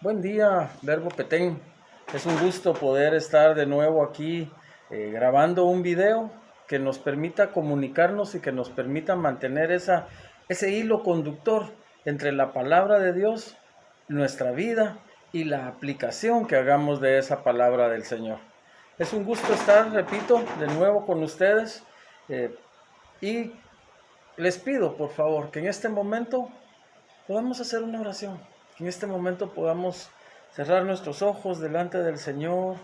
Buen día, Verbo Petén. Es un gusto poder estar de nuevo aquí grabando un video que nos permita comunicarnos y que nos permita mantener ese hilo conductor entre la palabra de Dios, nuestra vida y la aplicación que hagamos de esa palabra del Señor. Es un gusto estar, repito, de nuevo con ustedes y les pido, por favor, que en este momento podamos hacer una oración, que en este momento podamos cerrar nuestros ojos delante del Señor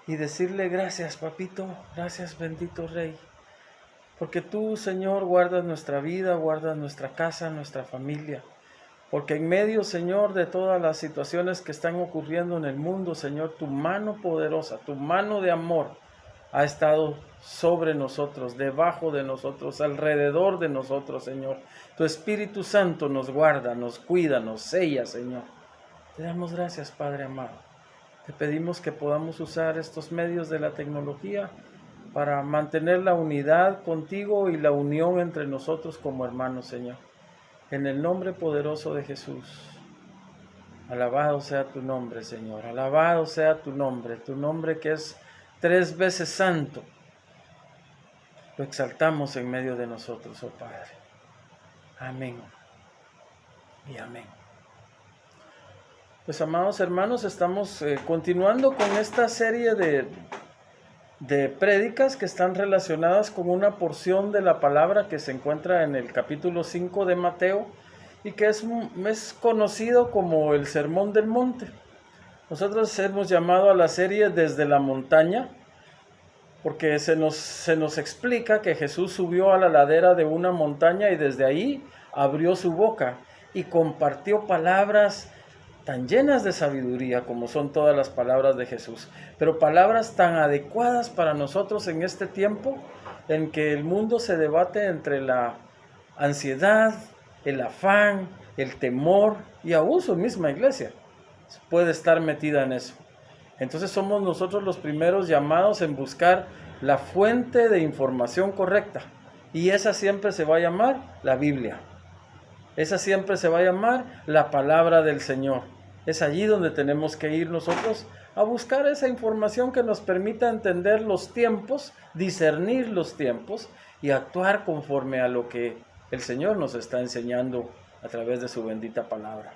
y decirle gracias, papito, gracias, bendito Rey, porque tú, Señor, guardas nuestra vida, guardas nuestra casa, nuestra familia, porque en medio, Señor, de todas las situaciones que están ocurriendo en el mundo, Señor, tu mano poderosa, tu mano de amor ha estado sobre nosotros, debajo de nosotros, alrededor de nosotros, Señor. Tu Espíritu Santo nos guarda, nos cuida, nos sella, Señor. Te damos gracias, Padre amado. Te pedimos que podamos usar estos medios de la tecnología para mantener la unidad contigo y la unión entre nosotros como hermanos, Señor. En el nombre poderoso de Jesús. Alabado sea tu nombre, Señor. Alabado sea tu nombre que es 3 veces santo. Lo exaltamos en medio de nosotros, oh Padre. Amén y amén. Pues, amados hermanos, estamos continuando con esta serie de prédicas que están relacionadas con una porción de la palabra que se encuentra en el capítulo 5 de Mateo y que es conocido como el Sermón del Monte. Nosotros hemos llamado a la serie Desde la Montaña, porque se nos explica que Jesús subió a la ladera de una montaña y desde ahí abrió su boca y compartió palabras tan llenas de sabiduría como son todas las palabras de Jesús, pero palabras tan adecuadas para nosotros en este tiempo en que el mundo se debate entre la ansiedad, el afán, el temor y aún su misma iglesia puede estar metida en eso. Entonces somos nosotros los primeros llamados en buscar la fuente de información correcta. Y esa siempre se va a llamar la Biblia. Esa siempre se va a llamar la palabra del Señor. Es allí donde tenemos que ir nosotros a buscar esa información que nos permita entender los tiempos, discernir los tiempos y actuar conforme a lo que el Señor nos está enseñando a través de su bendita palabra.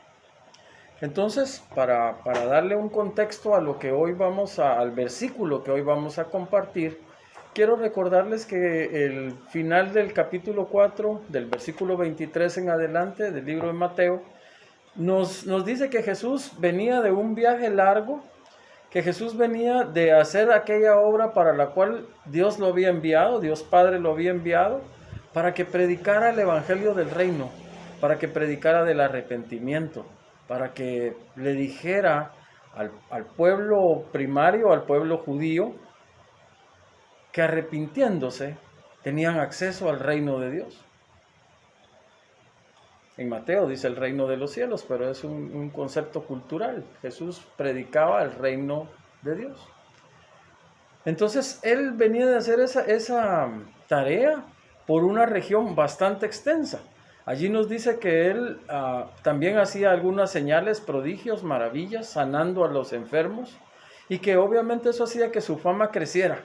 Entonces, para darle un contexto a lo que hoy al versículo que hoy vamos a compartir, quiero recordarles que el final del capítulo 4, del versículo 23 en adelante del libro de Mateo, nos dice que Jesús venía de un viaje largo, que Jesús venía de hacer aquella obra para la cual Dios lo había enviado, Dios Padre lo había enviado, para que predicara el evangelio del reino, para que predicara del arrepentimiento, para que le dijera al pueblo primario, al pueblo judío, que arrepintiéndose tenían acceso al reino de Dios. En Mateo dice el reino de los cielos, pero es un concepto cultural. Jesús predicaba el reino de Dios. Entonces él venía de hacer esa tarea por una región bastante extensa. Allí nos dice que él también hacía algunas señales, prodigios, maravillas, sanando a los enfermos, y que obviamente eso hacía que su fama creciera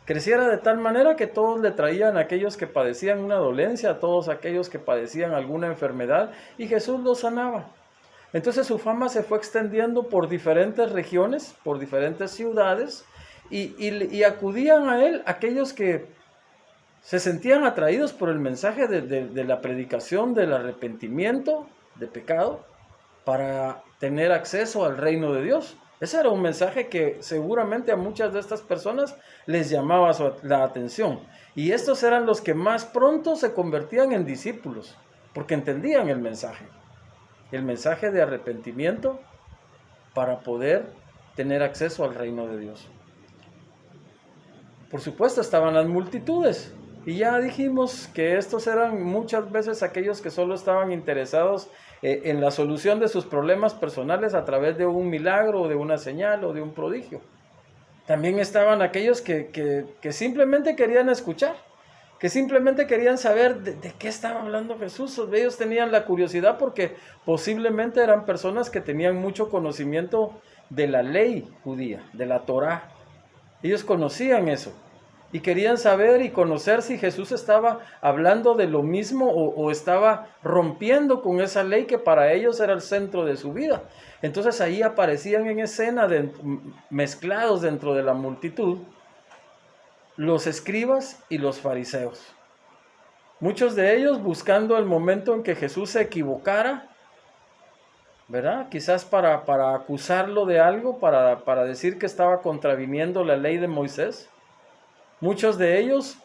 de tal manera que todos le traían a aquellos que padecían una dolencia, a todos aquellos que padecían alguna enfermedad, y Jesús los sanaba. Entonces su fama se fue extendiendo por diferentes regiones, por diferentes ciudades, y acudían a él aquellos que se sentían atraídos por el mensaje de la predicación del arrepentimiento de pecado para tener acceso al reino de Dios. Ese era un mensaje que seguramente a muchas de estas personas les llamaba la atención. Y estos eran los que más pronto se convertían en discípulos, porque entendían el mensaje de arrepentimiento para poder tener acceso al reino de Dios. Por supuesto estaban las multitudes, y ya dijimos que estos eran muchas veces aquellos que solo estaban interesados en la solución de sus problemas personales a través de un milagro, o de una señal, o de un prodigio. También estaban aquellos que simplemente querían escuchar, que simplemente querían saber de qué estaba hablando Jesús. Ellos tenían la curiosidad porque posiblemente eran personas que tenían mucho conocimiento de la ley judía, de la Torá. Ellos conocían eso y querían saber y conocer si Jesús estaba hablando de lo mismo o estaba rompiendo con esa ley que para ellos era el centro de su vida. Entonces ahí aparecían en escena, mezclados dentro de la multitud, los escribas y los fariseos. Muchos de ellos buscando el momento en que Jesús se equivocara, ¿verdad? Quizás para acusarlo de algo, para decir que estaba contraviniendo la ley de Moisés. Muchos de ellos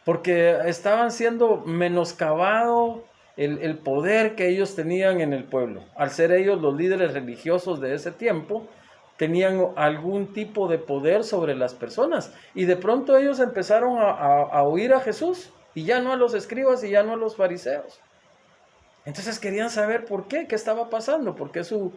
porque estaban siendo menoscabado el poder que ellos tenían en el pueblo. Al ser ellos los líderes religiosos de ese tiempo, tenían algún tipo de poder sobre las personas. Y de pronto ellos empezaron a oír a Jesús, y ya no a los escribas y ya no a los fariseos. Entonces querían saber por qué estaba pasando, por qué su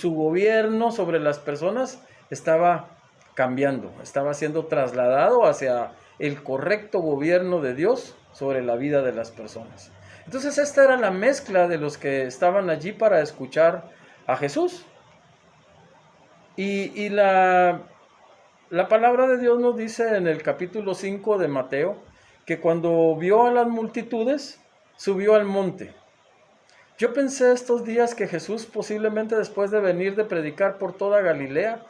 gobierno sobre las personas estaba cambiando, estaba siendo trasladado hacia el correcto gobierno de Dios sobre la vida de las personas. Entonces esta era la mezcla de los que estaban allí para escuchar a Jesús. Y la palabra de Dios nos dice en el capítulo 5 de Mateo, que cuando vio a las multitudes, subió al monte. Yo pensé estos días que Jesús posiblemente después de venir de predicar por toda Galilea,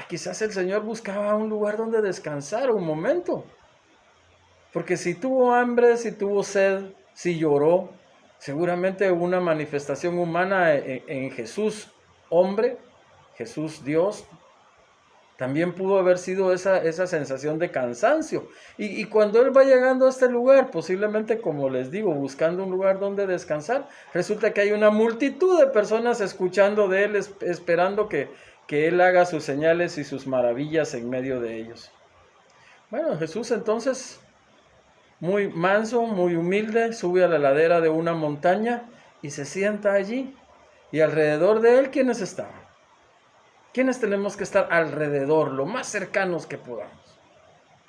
quizás el Señor buscaba un lugar donde descansar un momento. Porque si tuvo hambre, si tuvo sed, si lloró, seguramente una manifestación humana en Jesús, hombre, Jesús Dios, también pudo haber sido esa sensación de cansancio. Y cuando Él va llegando a este lugar, posiblemente, como les digo, buscando un lugar donde descansar, resulta que hay una multitud de personas escuchando de Él, esperando que Él haga sus señales y sus maravillas en medio de ellos. Bueno, Jesús entonces, muy manso, muy humilde, sube a la ladera de una montaña y se sienta allí. Y alrededor de Él, ¿quiénes estaban? ¿Quiénes tenemos que estar alrededor, lo más cercanos que podamos?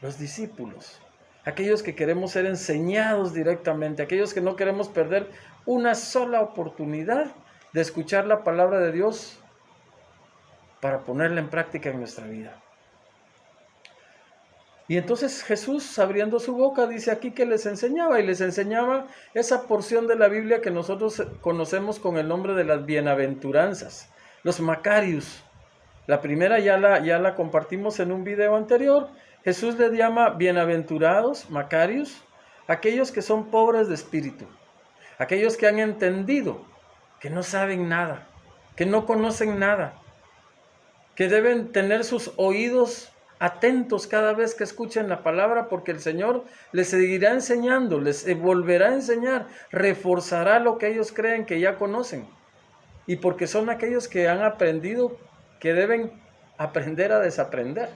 Los discípulos, aquellos que queremos ser enseñados directamente, aquellos que no queremos perder una sola oportunidad de escuchar la palabra de Dios para ponerla en práctica en nuestra vida. Y entonces Jesús, abriendo su boca, dice aquí que les enseñaba, y les enseñaba esa porción de la Biblia que nosotros conocemos con el nombre de las bienaventuranzas, los Macarius. La primera ya la compartimos en un video anterior. Jesús le llama bienaventurados, Macarius, aquellos que son pobres de espíritu, aquellos que han entendido que no saben nada, que no conocen nada, que deben tener sus oídos atentos cada vez que escuchen la palabra, porque el Señor les seguirá enseñando, les volverá a enseñar, reforzará lo que ellos creen que ya conocen, y porque son aquellos que han aprendido que deben aprender a desaprender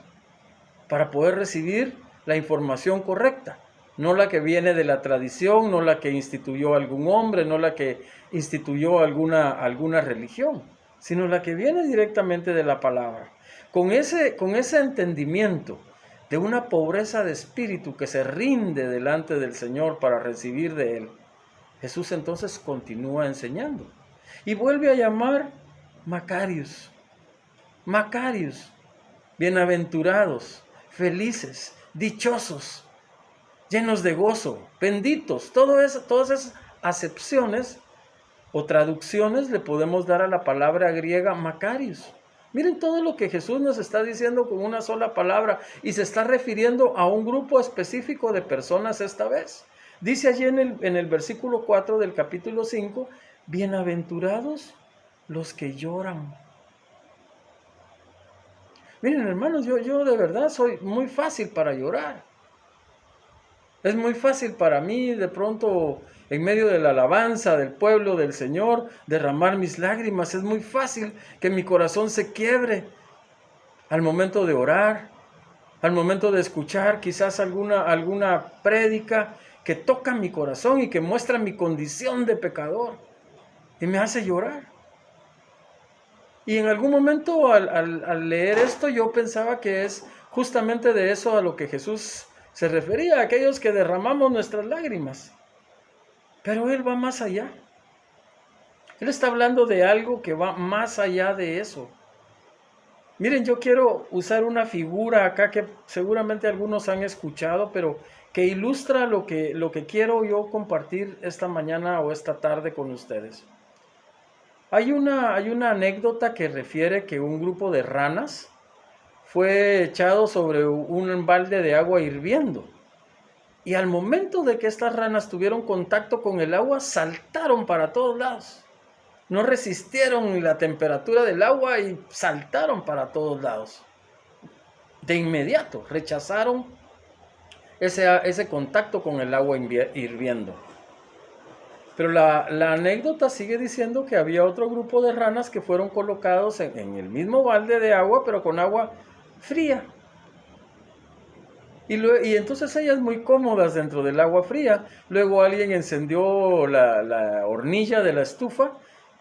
para poder recibir la información correcta, no la que viene de la tradición, no la que instituyó algún hombre, no la que instituyó alguna religión, sino la que viene directamente de la palabra. Con ese entendimiento de una pobreza de espíritu que se rinde delante del Señor para recibir de Él, Jesús entonces continúa enseñando y vuelve a llamar Macarius, bienaventurados, felices, dichosos, llenos de gozo, benditos. Todas esas acepciones o traducciones le podemos dar a la palabra griega Macarius. Miren todo lo que Jesús nos está diciendo con una sola palabra, y se está refiriendo a un grupo específico de personas esta vez. Dice allí en el versículo 4 del capítulo 5, bienaventurados los que lloran. Miren, hermanos, yo de verdad soy muy fácil para llorar. Es muy fácil para mí de pronto, en medio de la alabanza del pueblo del Señor, derramar mis lágrimas. Es muy fácil que mi corazón se quiebre al momento de orar, al momento de escuchar quizás alguna prédica que toca mi corazón y que muestra mi condición de pecador y me hace llorar. Y en algún momento al leer esto yo pensaba que es justamente de eso a lo que Jesús Se refería a aquellos que derramamos nuestras lágrimas. Pero Él va más allá. Él está hablando de algo que va más allá de eso. Miren, yo quiero usar una figura acá que seguramente algunos han escuchado, pero que ilustra lo que quiero yo compartir esta mañana o esta tarde con ustedes. Hay una anécdota que refiere que un grupo de ranas fue echado sobre un balde de agua hirviendo. Y al momento de que estas ranas tuvieron contacto con el agua, saltaron para todos lados. No resistieron la temperatura del agua y saltaron para todos lados. De inmediato rechazaron ese contacto con el agua hirviendo. Pero la anécdota sigue diciendo que había otro grupo de ranas que fueron colocados en el mismo balde de agua, pero con agua fría. Y entonces ellas muy cómodas dentro del agua fría. Luego alguien encendió la hornilla de la estufa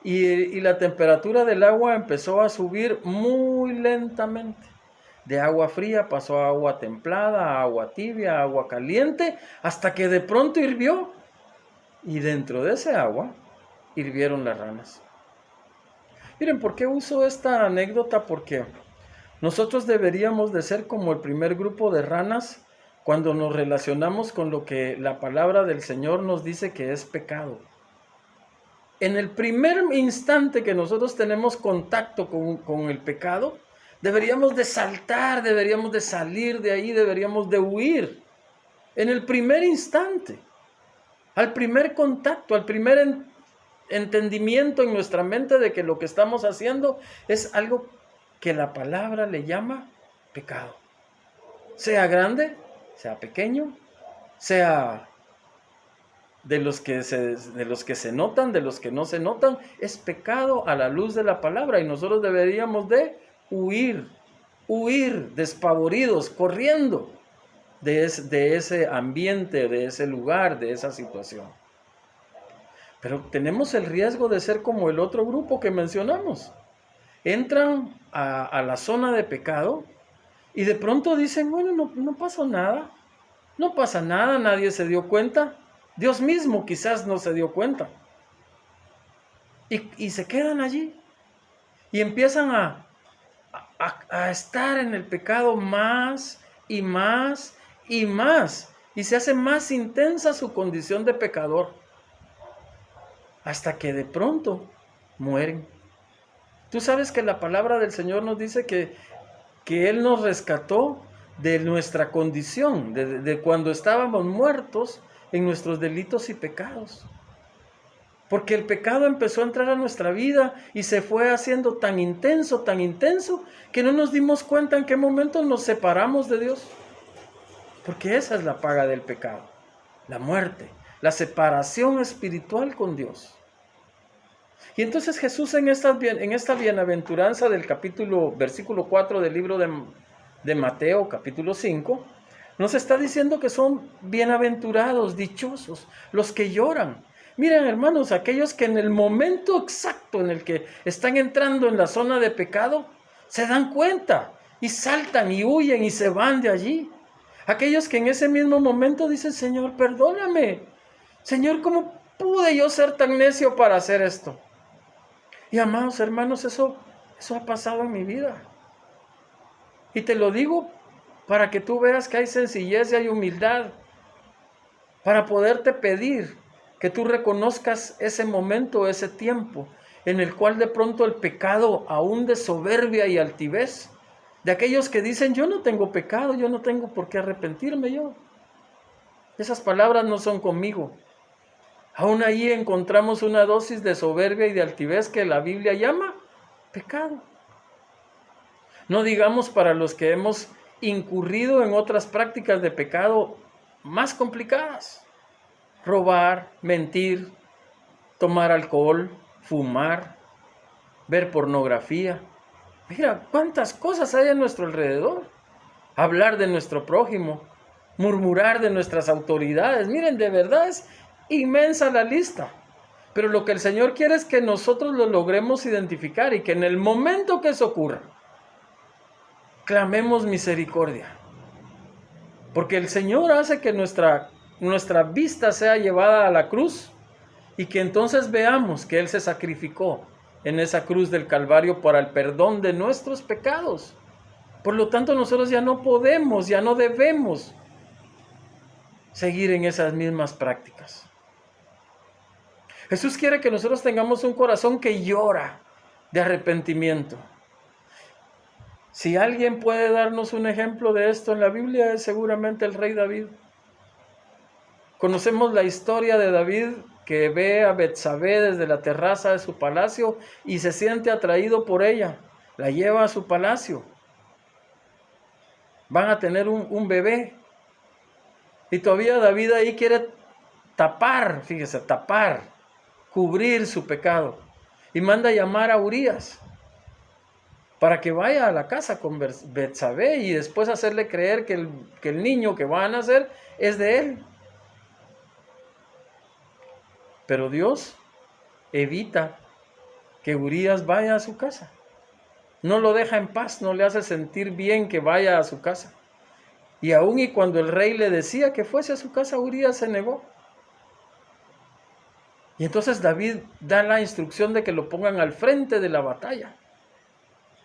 y la temperatura del agua empezó a subir muy lentamente. De agua fría pasó a agua templada, a agua tibia, a agua caliente, hasta que de pronto hirvió. Y dentro de ese agua hirvieron las ranas. Miren, ¿por qué uso esta anécdota? Porque nosotros deberíamos de ser como el primer grupo de ranas cuando nos relacionamos con lo que la palabra del Señor nos dice que es pecado. En el primer instante que nosotros tenemos contacto con el pecado, deberíamos de saltar, deberíamos de salir de ahí, deberíamos de huir. En el primer instante, al primer contacto, al primer entendimiento en nuestra mente de que lo que estamos haciendo es algo que la palabra le llama pecado. Sea grande, sea pequeño, sea de los que se notan, de los que no se notan, es pecado a la luz de la palabra y nosotros deberíamos de huir despavoridos, corriendo de ese ambiente, de ese lugar, de esa situación. Pero tenemos el riesgo de ser como el otro grupo que mencionamos. Entran a la zona de pecado y de pronto dicen, bueno, no pasó nada, no pasa nada, nadie se dio cuenta. Dios mismo quizás no se dio cuenta. Y se quedan allí. Y empiezan a estar en el pecado más y más y más. Y se hace más intensa su condición de pecador. Hasta que de pronto mueren. Tú sabes que la palabra del Señor nos dice que Él nos rescató de nuestra condición, de cuando estábamos muertos en nuestros delitos y pecados. Porque el pecado empezó a entrar a nuestra vida y se fue haciendo tan intenso, que no nos dimos cuenta en qué momento nos separamos de Dios. Porque esa es la paga del pecado, la muerte, la separación espiritual con Dios. Y entonces Jesús en esta bienaventuranza del versículo 4 del libro de Mateo, capítulo 5, nos está diciendo que son bienaventurados, dichosos, los que lloran. Miren, hermanos, aquellos que en el momento exacto en el que están entrando en la zona de pecado, se dan cuenta y saltan y huyen y se van de allí. Aquellos que en ese mismo momento dicen, Señor, perdóname. Señor, ¿cómo pude yo ser tan necio para hacer esto? Y amados hermanos, eso ha pasado en mi vida. Y te lo digo para que tú veas que hay sencillez y hay humildad, para poderte pedir que tú reconozcas ese momento, ese tiempo, en el cual de pronto el pecado, aún de soberbia y altivez, de aquellos que dicen, yo no tengo pecado, yo no tengo por qué arrepentirme yo. Esas palabras no son conmigo. Aún ahí encontramos una dosis de soberbia y de altivez que la Biblia llama pecado. No digamos para los que hemos incurrido en otras prácticas de pecado más complicadas. Robar, mentir, tomar alcohol, fumar, ver pornografía. Mira cuántas cosas hay a nuestro alrededor. Hablar de nuestro prójimo, murmurar de nuestras autoridades. Miren, de verdad es inmensa la lista. Pero lo que el Señor quiere es que nosotros lo logremos identificar y que en el momento que eso ocurra, clamemos misericordia. Porque el Señor hace que nuestra vista sea llevada a la cruz y que entonces veamos que Él se sacrificó en esa cruz del Calvario para el perdón de nuestros pecados. Por lo tanto, nosotros ya no podemos, ya no debemos seguir en esas mismas prácticas. Jesús quiere que nosotros tengamos un corazón que llora de arrepentimiento. Si alguien puede darnos un ejemplo de esto en la Biblia, es seguramente el rey David. Conocemos la historia de David, que ve a Betsabé desde la terraza de su palacio y se siente atraído por ella. La lleva a su palacio. Van a tener un bebé. Y todavía David ahí quiere tapar, fíjese, cubrir su pecado. Y manda a llamar a Urías para que vaya a la casa con Betsabé y después hacerle creer que el niño que va a nacer es de él. Pero Dios evita que Urías vaya a su casa. No lo deja en paz, no le hace sentir bien que vaya a su casa. Y aun y cuando el rey le decía que fuese a su casa, Urías se negó. Y entonces David da la instrucción de que lo pongan al frente de la batalla,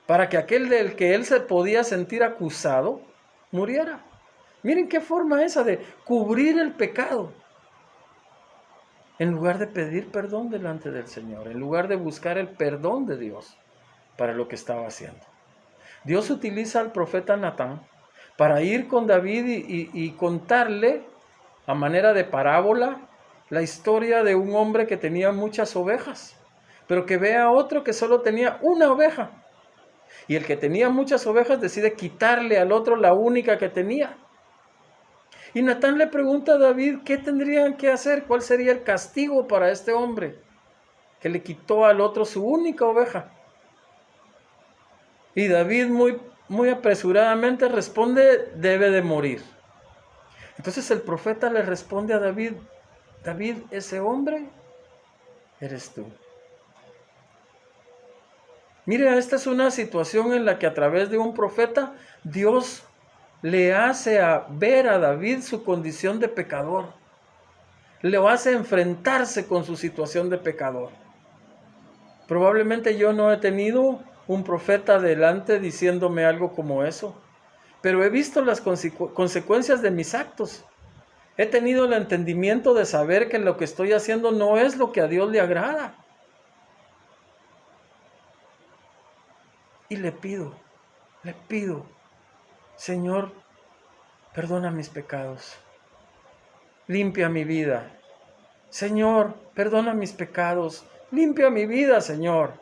para que aquel del que él se podía sentir acusado muriera. Miren qué forma esa de cubrir el pecado, en lugar de pedir perdón delante del Señor, en lugar de buscar el perdón de Dios para lo que estaba haciendo. Dios utiliza al profeta Natán para ir con David y contarle a manera de parábola la historia de un hombre que tenía muchas ovejas, pero que ve a otro que solo tenía una oveja. Y el que tenía muchas ovejas decide quitarle al otro la única que tenía. Y Natán le pregunta a David qué tendrían que hacer, cuál sería el castigo para este hombre que le quitó al otro su única oveja. Y David muy apresuradamente responde: debe de morir. Entonces el profeta le responde a David: David, ese hombre eres tú. Mire, esta es una situación en la que a través de un profeta Dios le hace ver a David su condición de pecador. Le hace enfrentarse con su situación de pecador. Probablemente yo no he tenido un profeta delante diciéndome algo como eso, pero he visto las consecuencias de mis actos. He tenido el entendimiento de saber que lo que estoy haciendo no es lo que a Dios le agrada. Y le pido, Señor, perdona mis pecados, limpia mi vida. Señor, perdona mis pecados, limpia mi vida, Señor.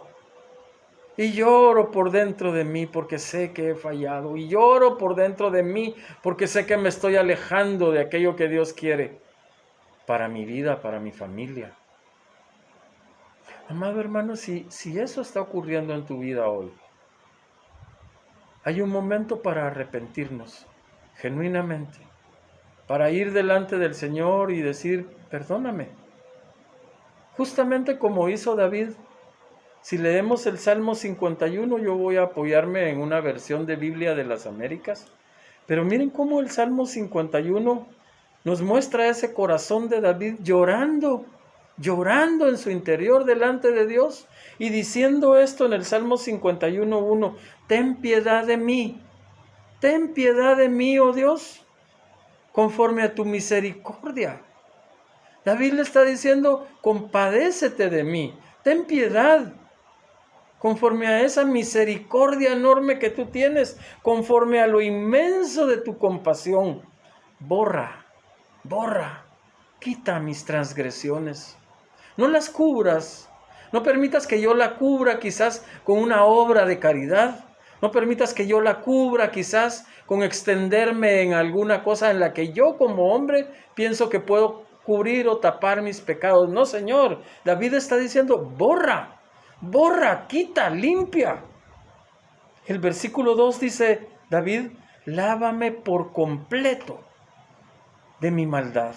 Y lloro por dentro de mí porque sé que he fallado. Y lloro por dentro de mí porque sé que me estoy alejando de aquello que Dios quiere para mi vida, para mi familia. Amado hermano, si eso está ocurriendo en tu vida hoy, hay un momento para arrepentirnos, genuinamente, para ir delante del Señor y decir: perdóname. Justamente como hizo David. Si leemos el Salmo 51, yo voy a apoyarme en una versión de Biblia de las Américas, pero miren cómo el Salmo 51 nos muestra ese corazón de David llorando en su interior delante de Dios y diciendo esto en el Salmo 51:1: ten piedad de mí, oh Dios, conforme a tu misericordia. David le está diciendo: compadécete de mí, ten piedad, conforme a esa misericordia enorme que tú tienes, conforme a lo inmenso de tu compasión. Borra, quita mis transgresiones. No las cubras, no permitas que yo la cubra quizás con una obra de caridad. No permitas que yo la cubra quizás con extenderme en alguna cosa en la que yo como hombre pienso que puedo cubrir o tapar mis pecados. No, Señor, David está diciendo: borra, quita, limpia. El versículo 2 dice David: lávame por completo de mi maldad.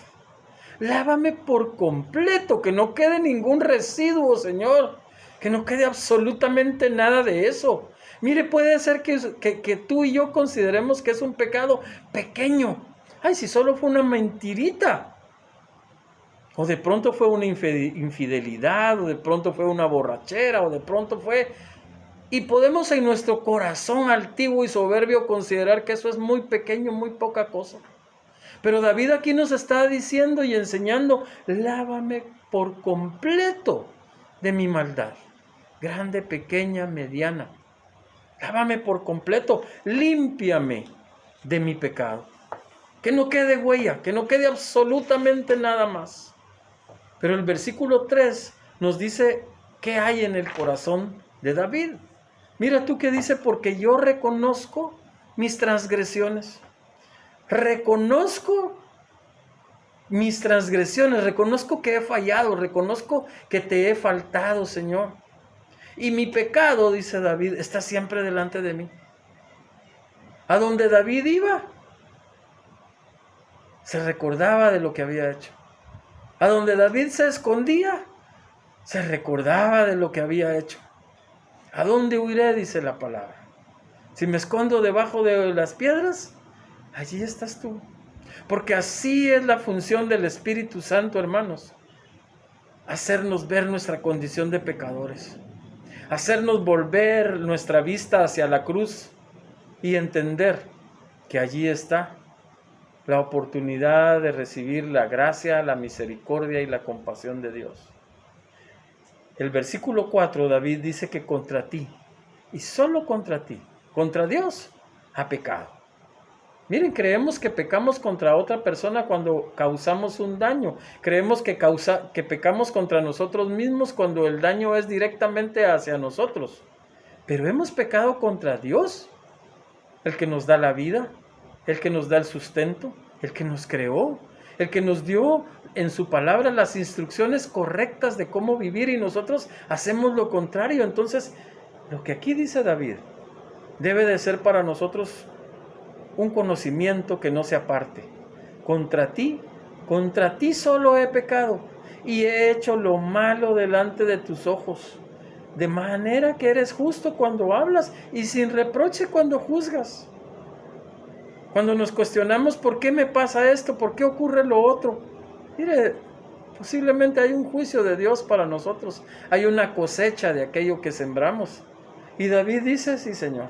Lávame por completo, que no quede ningún residuo, Señor, que no quede absolutamente nada de eso. Mire, puede ser que tú y yo consideremos que es un pecado pequeño, Ay, si solo fue una mentirita. O de pronto fue una infidelidad, o de pronto fue una borrachera, o de pronto fue... Y podemos en nuestro corazón altivo y soberbio considerar que eso es muy pequeño, muy poca cosa. Pero David aquí nos está diciendo y enseñando, lávame por completo de mi maldad, grande, pequeña, mediana. Lávame por completo, límpiame de mi pecado. Que no quede huella, que no quede absolutamente nada más. Pero el versículo 3 nos dice qué hay en el corazón de David. Mira tú que dice, porque yo reconozco mis transgresiones. Reconozco mis transgresiones, reconozco que he fallado, reconozco que te he faltado, Señor. Y mi pecado, dice David, está siempre delante de mí. A donde David iba, se recordaba de lo que había hecho. A donde David se escondía, se recordaba de lo que había hecho. ¿A dónde huiré?, dice la palabra. Si me escondo debajo de las piedras, allí estás tú. Porque así es la función del Espíritu Santo, hermanos. Hacernos ver nuestra condición de pecadores. Hacernos volver nuestra vista hacia la cruz y entender que allí está la oportunidad de recibir la gracia, la misericordia y la compasión de Dios. El versículo 4, David dice que contra ti, y solo contra ti, contra Dios, ha pecado. Miren, creemos que pecamos contra otra persona cuando causamos un daño. Creemos que pecamos contra nosotros mismos cuando el daño es directamente hacia nosotros. Pero hemos pecado contra Dios, el que nos da la vida, el que nos da el sustento, el que nos creó, el que nos dio en su palabra las instrucciones correctas de cómo vivir, y nosotros hacemos lo contrario. Entonces, lo que aquí dice David debe de ser para nosotros un conocimiento que no se aparte. Contra ti solo he pecado y he hecho lo malo delante de tus ojos, de manera que eres justo cuando hablas y sin reproche cuando juzgas. Cuando nos cuestionamos por qué me pasa esto, por qué ocurre lo otro, mire, posiblemente hay un juicio de Dios para nosotros, hay una cosecha de aquello que sembramos. Y David dice, sí, Señor,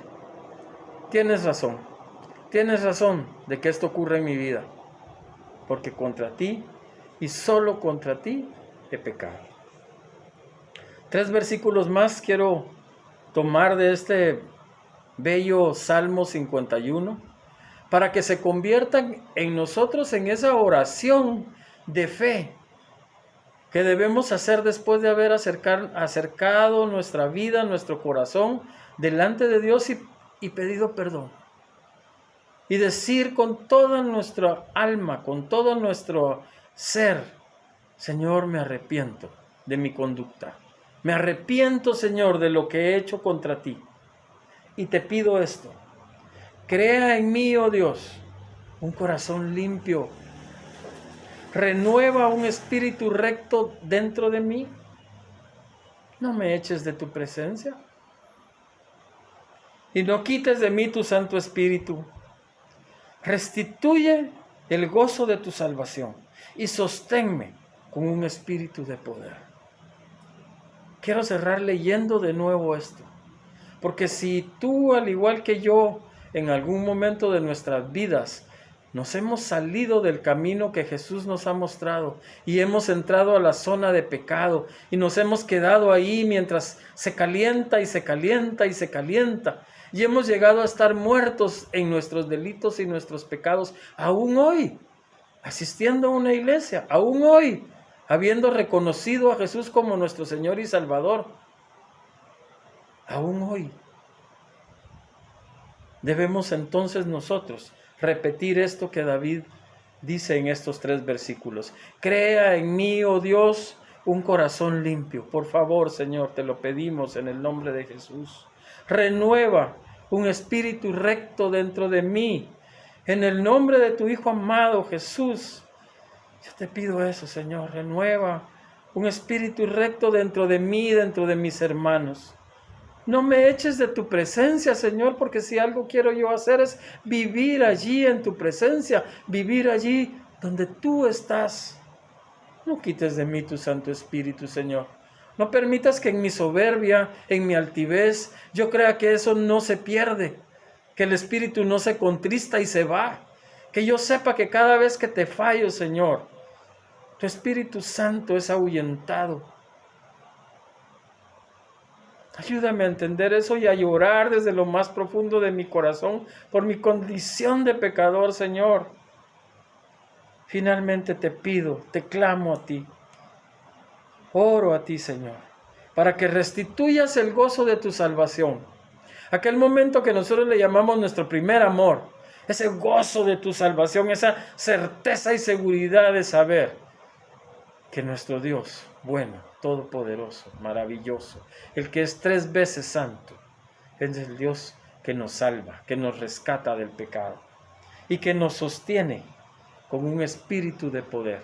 tienes razón de que esto ocurre en mi vida, porque contra ti y solo contra ti he pecado. 3 versículos más quiero tomar de este bello Salmo 51 para que se conviertan en nosotros en esa oración de fe que debemos hacer después de haber acercado nuestra vida, nuestro corazón delante de Dios y pedido perdón. Y decir con toda nuestra alma, con todo nuestro ser, Señor, me arrepiento de mi conducta. Me arrepiento, Señor, de lo que he hecho contra ti. Y te pido esto. Crea en mí, oh Dios, un corazón limpio. Renueva un espíritu recto dentro de mí. No me eches de tu presencia. Y no quites de mí tu Santo Espíritu. Restituye el gozo de tu salvación y sosténme con un espíritu de poder. Quiero cerrar leyendo de nuevo esto, porque si tú, al igual que yo, en algún momento de nuestras vidas nos hemos salido del camino que Jesús nos ha mostrado y hemos entrado a la zona de pecado y nos hemos quedado ahí mientras se calienta y se calienta y se calienta, y hemos llegado a estar muertos en nuestros delitos y nuestros pecados, aún hoy, asistiendo a una iglesia, aún hoy, habiendo reconocido a Jesús como nuestro Señor y Salvador, aún hoy, debemos entonces nosotros repetir esto que David dice en estos 3 versículos. Crea en mí, oh Dios, un corazón limpio. Por favor, Señor, te lo pedimos en el nombre de Jesús. Renueva un espíritu recto dentro de mí. En el nombre de tu Hijo amado, Jesús, yo te pido eso, Señor. Renueva un espíritu recto dentro de mí, dentro de mis hermanos. No me eches de tu presencia, Señor, porque si algo quiero yo hacer es vivir allí en tu presencia, vivir allí donde tú estás. No quites de mí tu Santo Espíritu, Señor. No permitas que en mi soberbia, en mi altivez, yo crea que eso no se pierde, que el Espíritu no se contrista y se va. Que yo sepa que cada vez que te fallo, Señor, tu Espíritu Santo es ahuyentado. Ayúdame a entender eso y a llorar desde lo más profundo de mi corazón por mi condición de pecador, Señor. Finalmente te pido, te clamo a ti. Oro a ti, Señor, para que restituyas el gozo de tu salvación. Aquel momento que nosotros le llamamos nuestro primer amor, ese gozo de tu salvación, esa certeza y seguridad de saber que nuestro Dios, bueno, todopoderoso, maravilloso, el que es 3 veces santo, es el Dios que nos salva, que nos rescata del pecado y que nos sostiene con un espíritu de poder,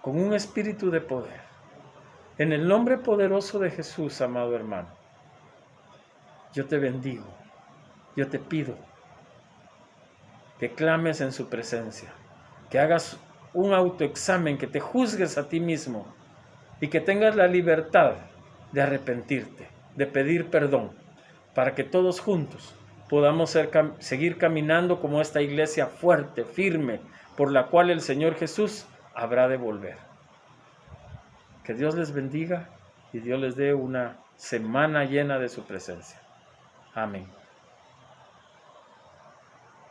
con un espíritu de poder. En el nombre poderoso de Jesús, amado hermano, yo te bendigo, yo te pido que clames en su presencia, que hagas un autoexamen, que te juzgues a ti mismo y que tengas la libertad de arrepentirte, de pedir perdón, para que todos juntos podamos seguir caminando como esta iglesia fuerte, firme, por la cual el Señor Jesús habrá de volver. Que Dios les bendiga y Dios les dé una semana llena de su presencia. Amén.